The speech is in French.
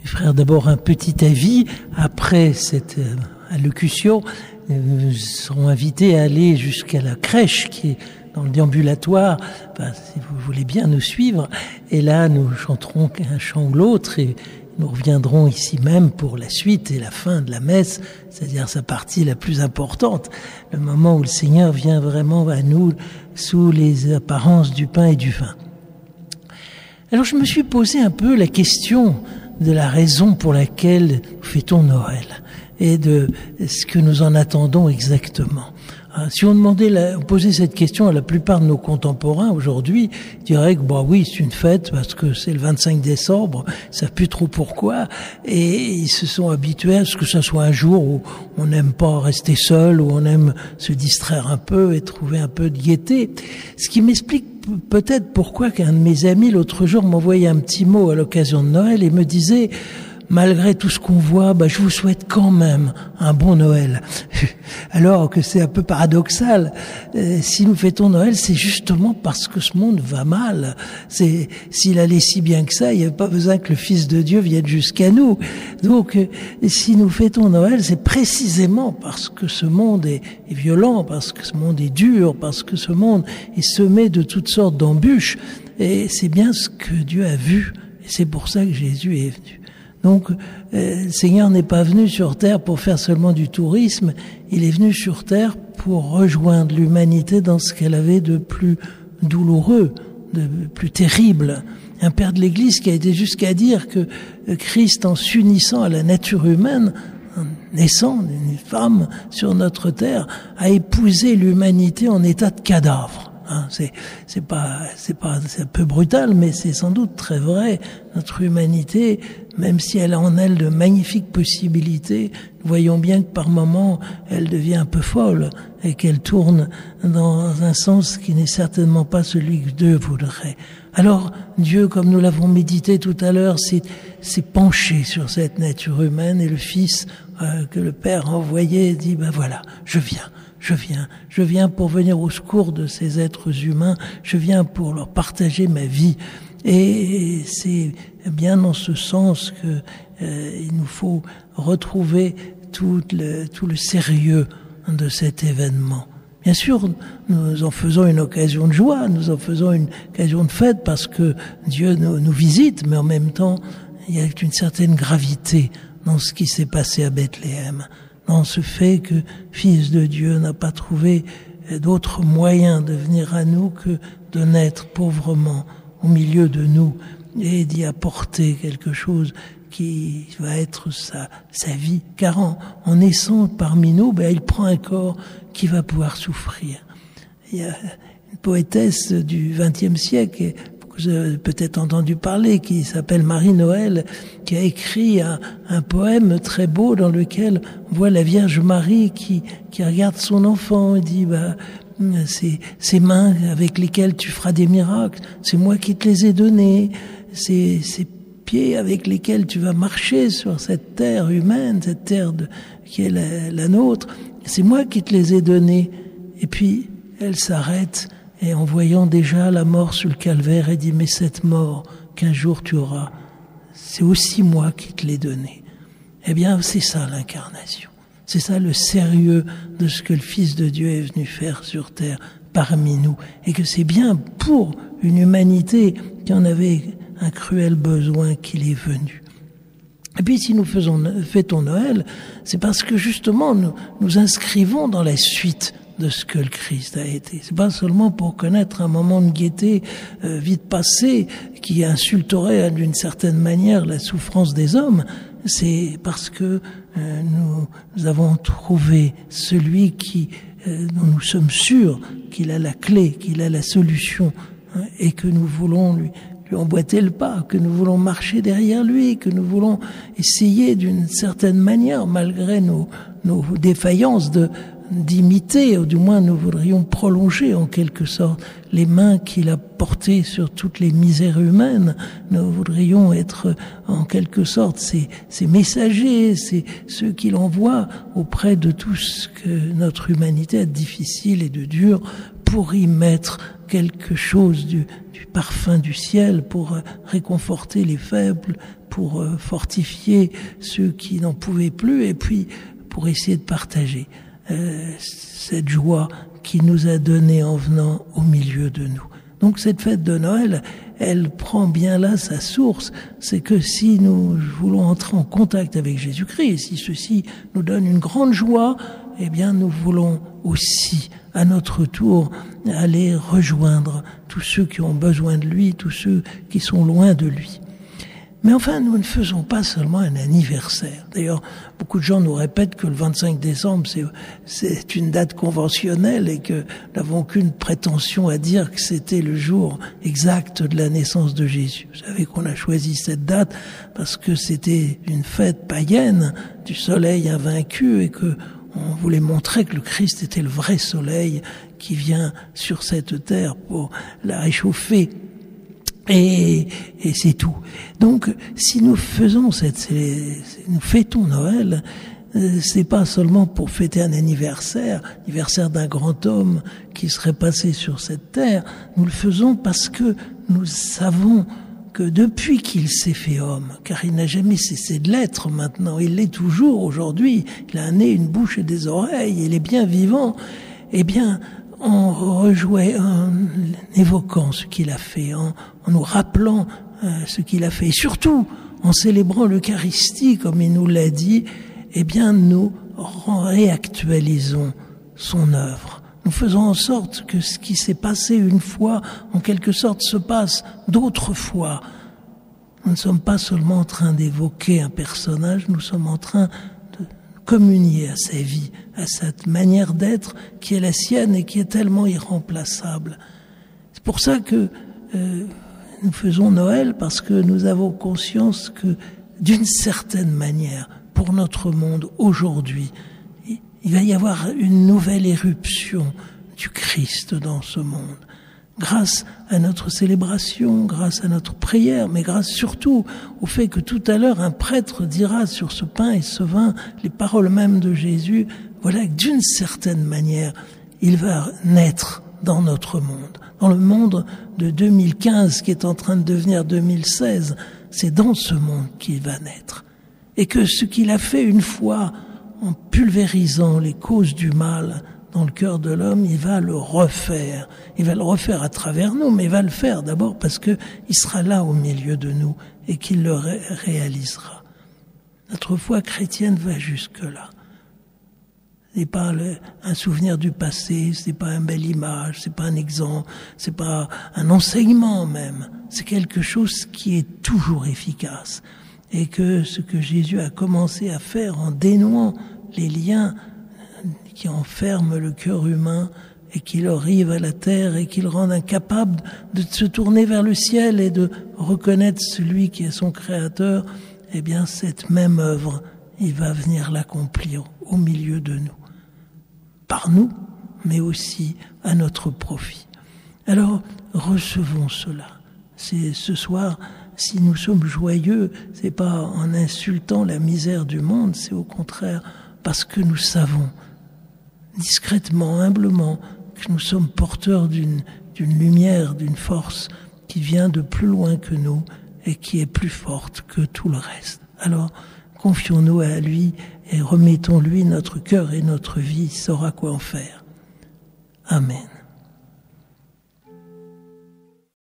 frères, d'abord un petit avis. Après cette allocution, nous serons invités à aller jusqu'à la crèche qui est dans le déambulatoire, si vous voulez bien nous suivre. Et là, nous chanterons un chant ou l'autre et nous reviendrons ici même pour la suite et la fin de la messe, c'est-à-dire sa partie la plus importante, le moment où le Seigneur vient vraiment à nous sous les apparences du pain et du vin. Alors je me suis posé un peu la question de la raison pour laquelle nous fêtons Noël et de ce que nous en attendons exactement. Si on posait cette question à la plupart de nos contemporains aujourd'hui, ils diraient que oui, c'est une fête parce que c'est le 25 décembre, ils savent plus trop pourquoi, et ils se sont habitués à ce que ça soit un jour où on n'aime pas rester seul, où on aime se distraire un peu et trouver un peu de gaieté. Ce qui m'explique peut-être pourquoi qu'un de mes amis l'autre jour m'envoyait un petit mot à l'occasion de Noël et me disait: malgré tout ce qu'on voit, je vous souhaite quand même un bon Noël. Alors que c'est un peu paradoxal. Si nous fêtons Noël, c'est justement parce que ce monde va mal. S'il allait si bien que ça, il n'y avait pas besoin que le Fils de Dieu vienne jusqu'à nous. Donc, si nous fêtons Noël, c'est précisément parce que ce monde est violent, parce que ce monde est dur, parce que ce monde est semé de toutes sortes d'embûches. Et c'est bien ce que Dieu a vu. Et c'est pour ça que Jésus est venu. Donc, le Seigneur n'est pas venu sur terre pour faire seulement du tourisme, il est venu sur terre pour rejoindre l'humanité dans ce qu'elle avait de plus douloureux, de plus terrible. Un père de l'Église qui a été jusqu'à dire que Christ, en s'unissant à la nature humaine, en naissant d'une femme sur notre terre, a épousé l'humanité en état de cadavre. C'est un peu brutal, mais c'est sans doute très vrai. Notre humanité, même si elle a en elle de magnifiques possibilités, nous voyons bien que par moments, elle devient un peu folle et qu'elle tourne dans un sens qui n'est certainement pas celui que Dieu voudrait. Alors, Dieu, comme nous l'avons médité tout à l'heure, s'est penché sur cette nature humaine et le Fils que le Père a envoyé dit, voilà, je viens pour venir au secours de ces êtres humains, je viens pour leur partager ma vie. Et c'est bien dans ce sens que il nous faut retrouver tout le sérieux de cet événement. Bien sûr, nous en faisons une occasion de joie, nous en faisons une occasion de fête parce que Dieu nous visite, mais en même temps, il y a une certaine gravité dans ce qui s'est passé à Bethléem, dans ce fait que Fils de Dieu n'a pas trouvé d'autre moyen de venir à nous que de naître pauvrement au milieu de nous et d'y apporter quelque chose qui va être sa vie. Car en naissant parmi nous, il prend un corps qui va pouvoir souffrir. Il y a une poétesse du XXe siècle, que vous avez peut-être entendu parler, qui s'appelle Marie-Noël, qui a écrit un poème très beau dans lequel on voit la Vierge Marie qui regarde son enfant et dit ces mains avec lesquelles tu feras des miracles, c'est moi qui te les ai données, ces pieds avec lesquels tu vas marcher sur cette terre humaine, cette terre qui est la nôtre, c'est moi qui te les ai donnés. Et puis elle s'arrête et en voyant déjà la mort sur le calvaire, elle dit, mais cette mort qu'un jour tu auras, c'est aussi moi qui te l'ai donnée. Eh bien, c'est ça l'incarnation. C'est ça le sérieux de ce que le Fils de Dieu est venu faire sur terre parmi nous. Et que c'est bien pour une humanité qui en avait un cruel besoin qu'il est venu. Et puis si nous fêtons Noël, c'est parce que justement nous inscrivons dans la suite de ce que le Christ a été. C'est pas seulement pour connaître un moment de gaieté vite passé qui insulterait d'une certaine manière la souffrance des hommes, c'est parce que nous avons trouvé celui dont nous sommes sûrs qu'il a la clé, qu'il a la solution, et que nous voulons lui emboîter le pas, que nous voulons marcher derrière lui, que nous voulons essayer d'une certaine manière, malgré nos défaillances, d'imiter, ou du moins nous voudrions prolonger en quelque sorte les mains qu'il a portées sur toutes les misères humaines. Nous voudrions être en quelque sorte ces messagers, ceux qu'il envoie auprès de tout ce que notre humanité a de difficile et de dur pour y mettre quelque chose du parfum du ciel, pour réconforter les faibles, pour fortifier ceux qui n'en pouvaient plus, et puis pour essayer de partager cette joie qu'il nous a donnée en venant au milieu de nous. Donc cette fête de Noël, elle prend bien là sa source. C'est que si nous voulons entrer en contact avec Jésus-Christ, et si ceci nous donne une grande joie, eh bien nous voulons aussi, à notre tour, aller rejoindre tous ceux qui ont besoin de lui, tous ceux qui sont loin de lui. Mais enfin, nous ne faisons pas seulement un anniversaire. D'ailleurs, beaucoup de gens nous répètent que le 25 décembre, c'est une date conventionnelle et que nous n'avons qu'une prétention à dire que c'était le jour exact de la naissance de Jésus. Vous savez qu'on a choisi cette date parce que c'était une fête païenne du soleil invaincu et que on voulait montrer que le Christ était le vrai soleil qui vient sur cette terre pour la réchauffer. Et c'est tout. Donc, si nous faisons nous fêtons Noël, c'est pas seulement pour fêter un anniversaire d'un grand homme qui serait passé sur cette terre. Nous le faisons parce que nous savons que depuis qu'il s'est fait homme, car il n'a jamais cessé de l'être maintenant, il l'est toujours aujourd'hui, il a un nez, une bouche et des oreilles, il est bien vivant, eh bien, en évoquant ce qu'il a fait, en nous rappelant ce qu'il a fait, et surtout en célébrant l'Eucharistie comme il nous l'a dit, eh bien nous réactualisons son œuvre. Nous faisons en sorte que ce qui s'est passé une fois, en quelque sorte, se passe d'autres fois. Nous ne sommes pas seulement en train d'évoquer un personnage, nous sommes en train de communier à sa vie, à cette manière d'être qui est la sienne et qui est tellement irremplaçable. C'est pour ça que nous faisons Noël, parce que nous avons conscience que, d'une certaine manière, pour notre monde aujourd'hui, il va y avoir une nouvelle éruption du Christ dans ce monde. Grâce à notre célébration, grâce à notre prière, mais grâce surtout au fait que tout à l'heure un prêtre dira sur ce pain et ce vin les paroles mêmes de Jésus, voilà que d'une certaine manière, il va naître dans notre monde. Dans le monde de 2015 qui est en train de devenir 2016, c'est dans ce monde qu'il va naître. Et que ce qu'il a fait une fois en pulvérisant les causes du mal dans le cœur de l'homme, il va le refaire. Il va le refaire à travers nous, mais il va le faire d'abord parce que il sera là au milieu de nous et qu'il le réalisera. Notre foi chrétienne va jusque-là. C'est pas un souvenir du passé, c'est pas une belle image, c'est pas un exemple, c'est pas un enseignement même. C'est quelque chose qui est toujours efficace. Et que ce que Jésus a commencé à faire en dénouant les liens qui enferment le cœur humain et qui le rivent à la terre et qui le rendent incapable de se tourner vers le ciel et de reconnaître celui qui est son créateur, eh bien cette même œuvre, il va venir l'accomplir au milieu de nous. Par nous, mais aussi à notre profit. Alors, recevons cela. C'est ce soir, si nous sommes joyeux, c'est pas en insultant la misère du monde, c'est au contraire parce que nous savons, discrètement, humblement, que nous sommes porteurs d'une lumière, d'une force qui vient de plus loin que nous et qui est plus forte que tout le reste. Alors, confions-nous à lui et remettons-lui notre cœur et notre vie, il saura quoi en faire. Amen.